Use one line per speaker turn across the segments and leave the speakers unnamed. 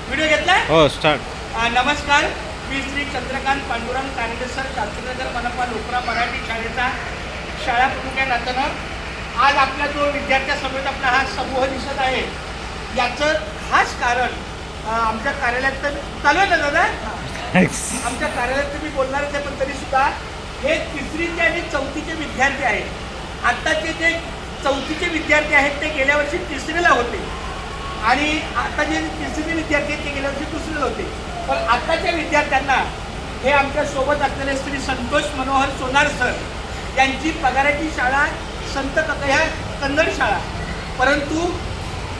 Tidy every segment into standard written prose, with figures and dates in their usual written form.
Video घेतलाय?
हो start.
नमस्कार, मी श्री चंद्रकांत पांडुरंग कानडे सर, शास्त्रीनगर मनपा लोकरा मराठी शाळेचा शाळा प्रमुख या नात्यानं आज आपला जो विद्यार्थ्यासमोर आपला हा समूह दिसत आहे याचं खास कारण आमच्या कार्यालयात तर चालू आहे ना दादा, आमच्या कार्यालयात तर मी बोलणारच आहे, पण तरीसुद्धा हे तिसरीचे आणि चौथीचे विद्यार्थी आहेत. आत्ताचे जे चौथीचे विद्यार्थी आहेत ते गेल्या वर्षी तिसरीला होते आणि आता जे तिसरी विद्यार्थी आहेत ते गेल्या वर्षी दुसरीला होते. पण आताच्या विद्यार्थ्यांना हे आमच्या सोबत असलेले श्री संतोष मनोहर सोनार सर यांची पगाराची शाळा संत ककया कन्नड शाळा, परंतु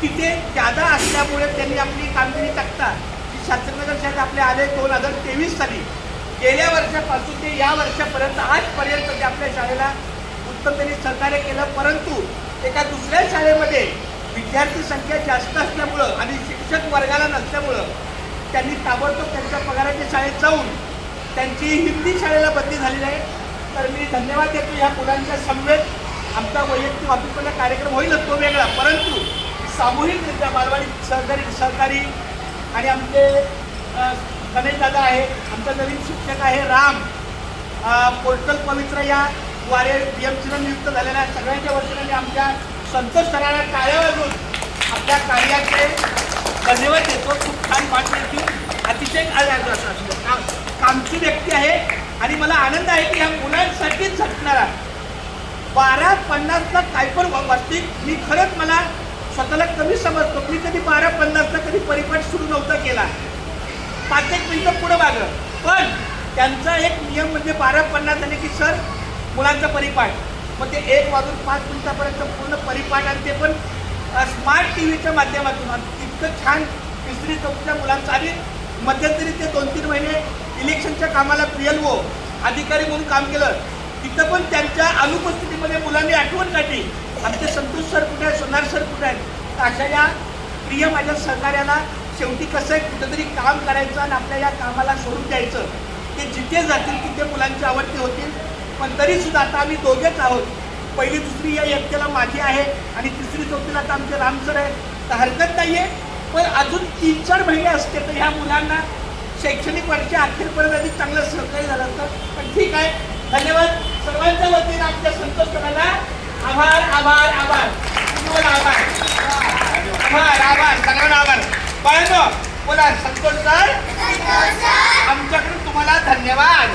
तिथे जादा असल्यामुळे त्यांनी आपली कामगिरी टाकता शास्त्रीनगर शाळेत आपले आले 2023 साली. गेल्या वर्षापासून ते या वर्षापर्यंत आजपर्यंत ते आपल्या शाळेला उत्तम त्यांनी सहकार्य केलं. परंतु एका दुसऱ्या शाळेमध्ये विद्यार्थी संख्या जास्त असल्यामुळं आणि शिक्षक वर्गाला नसल्यामुळं त्यांनी ताबडतोब त्यांच्या पगाराच्या शाळेत जाऊन त्यांची हिंदी शाळेला बदली झालेली आहे. तर मी धन्यवाद देतो ह्या मुलांच्या समवेत. आमचा वैयक्तिक ऑफिसमधला कार्यक्रम होईलच तो वेगळा, परंतु सामूहिकरित्या बालवाडी सहकारी आणि आमचे गणेश दादा आहे, आमचा नवीन शिक्षक आहे राम, पोर्टल पवित्र या वारे BMCला नियुक्त झालेल्या सगळ्यांच्या वतीने आमच्या संतोष सरांना टाळ्या वाजवून आपल्या कार्याचे धन्यवाद देतो. खूप छान वाटते, अतिशय कामची व्यक्ती आहे आणि मला आनंद आहे की ह्या मुलांसाठीच झटणारा 12:50ला काय पण वाचते. मी खरंच मला स्वतःला कमी समजतो. मी कधी 12:50ला कधी परिपाठ सुरू नव्हता केला, 5-1 मिनिटं पुढं मागं. पण त्यांचा एक नियम म्हणजे 12:50 झाले की सर मुलांचा परिपाठ, मग ते 1 वाजून 5 मिनिटापर्यंत पूर्ण परिपाठ आणि ते पण स्मार्ट टीव्हीच्या माध्यमातून. इतकं छान तिसरी चौथीच्या मुलांचं. आणि मध्यंतरी ते 2-3 महिने इलेक्शनच्या कामाला PLO अधिकारी म्हणून काम केलं, तिथं पण त्यांच्या अनुपस्थितीमध्ये मुलांनी आठवण काढली आमचे संतोष सर कुठे आहे, सोनार सर कुठे आहेत. अशा या प्रिय माझ्या सहकार्याला शेवटी कसं आहे कुठंतरी काम करायचं आणि आपल्या या कामाला सोडून द्यायचं. ते जिथे जातील तिथे मुलांची आवडती होतील. पण तरीसुद्धा आता आम्ही दोघेच आहोत. पहिली दुसरी या एकट्याला माझी आहे आणि तिसरी चौथीला आता आमचे राम सर आहे. तर हरकत नाही आहे, पण अजून 3-4 महिने असते तर ह्या मुलांना शैक्षणिक वर्ष अखेरपर्यंत अधिक चांगलं सहकार्य झालं असतं. पण ठीक आहे, धन्यवाद सर्वांच्या वतीने आमच्या संतोष सरांना आभार आभार आभार आभार आभार आभार सगळ्यांना आभार. बाळांनो बोला संतोष सर, आमच्याकडून तुम्हाला धन्यवाद.